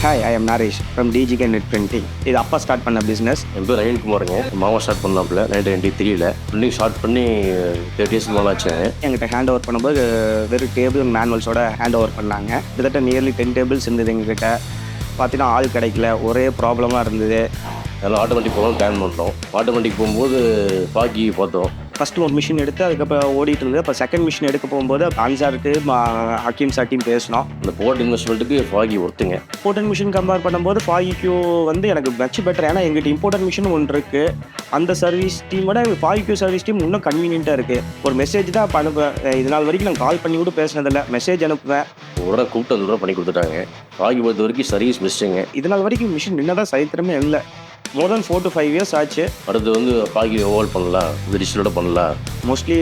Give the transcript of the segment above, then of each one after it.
Hi, I am Naresh from DGK Knit Printing. இது அப்பா start பண்ண பிஸ்னஸ். என் பேர் 𝐊𝐚𝐜𝐴 மாமா ஸ்டார்ட் பண்ணாப்புல 1993 பிரிண்டிங் ஸ்டார்ட் பண்ணி 30 இயர்ஸ் மேலே ஆச்சு. எங்கிட்ட ஹேண்ட் ஓவர் பண்ணும்போது வெறும் டேபிள் மேனுவல்ஸோட ஹேண்ட் ஓவர் பண்ணாங்க. கிட்டத்தட்ட நியர்லி 10 டேபிள்ஸ் இருந்தது எங்ககிட்ட. பார்த்தீங்கன்னா ஆள் கிடைக்கல, ஒரே ப்ராப்ளமாக இருந்தது. அதெல்லாம் ஆட்டோமேட்டிக் போகணும் பிளான் பண்ணோம். ஆட்டோமேட்டிக் போகும்போது Fahi-Q பார்த்தோம். ஃபஸ்ட்டு ஒரு மிஷின் எடுத்து அதுக்கப்புறம் ஓடிட்டு இருந்தது. அப்போ செகண்ட் மிஷின் எடுக்க போகும்போது அன்சாருக்கு ஹக்கீம் சார்ட்டையும் பேசினோம். அந்த போர்ட் இன்வெஸ்ட்மெண்ட்டுக்கு Fahi-Q ஒருத்துங்க. இம்போர்ட்டன்ட் மிஷின் கம்பேர் பண்ணும்போது Fahi-Q வந்து எனக்கு மச் பெட்டர். ஏன்னா எங்கிட்ட இம்போர்ட்டன்ட் மிஷின் ஒன்று இருக்குது. அந்த சர்வீஸ் டீமோட Fahi-Q சர்வீஸ் டீம் இன்னும் கன்வீனியண்ட்டாக இருக்குது. ஒரு மெசேஜ் தான் இப்போ அனுப்புவேன். இது நாள் வரைக்கும் நான் கால் பண்ணி கூட பேசினதில்லை, மெசேஜ் அனுப்புவேன். ஒரு கூப்பிட்டு அந்த பண்ணி கொடுத்துட்டாங்க. Fahi-Q பொறுத்த வரைக்கும் சர்வீஸ் பெஸ்ட்டுங்க. இது நாள் வரைக்கும் மிஷின் நின்னதான் சரித்திரமே இல்லை. மோர் தென் 4 to 5 years ஆச்சு. அடுத்து வந்து Fahi-Q ஓவல் பண்ணலாம், டிஜிட்டலோட பண்ணலாம். மோஸ்ட்லி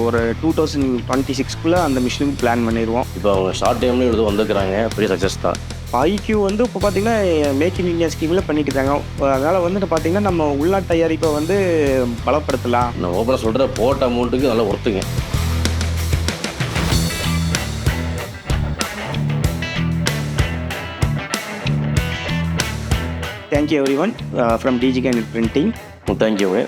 ஒரு 2026 அந்த மிஷினுக்கு பிளான் பண்ணிடுவோம். இப்போ அவங்க ஷார்ட் டைம்லேயும் எடுத்து வந்துருக்குறாங்க, பெரிய சக்ஸஸ் தான். Fahi-Q வந்து இப்போ பார்த்தீங்கன்னா மேக் இன் இந்தியா ஸ்கீமில் பண்ணிட்டு இருக்காங்க. அதனால் வந்துட்டு பார்த்தீங்கன்னா நம்ம உள்நாட்டு தயாரிப்பை வந்து பலப்படுத்தலாம். நான் ஓப்பனாக சொல்கிற போட்ட அமௌண்ட்டுக்கு நல்லா ஒர்த்துங்க. Thank you everyone from DGK Knit Printing. தேங்க்யூங்க.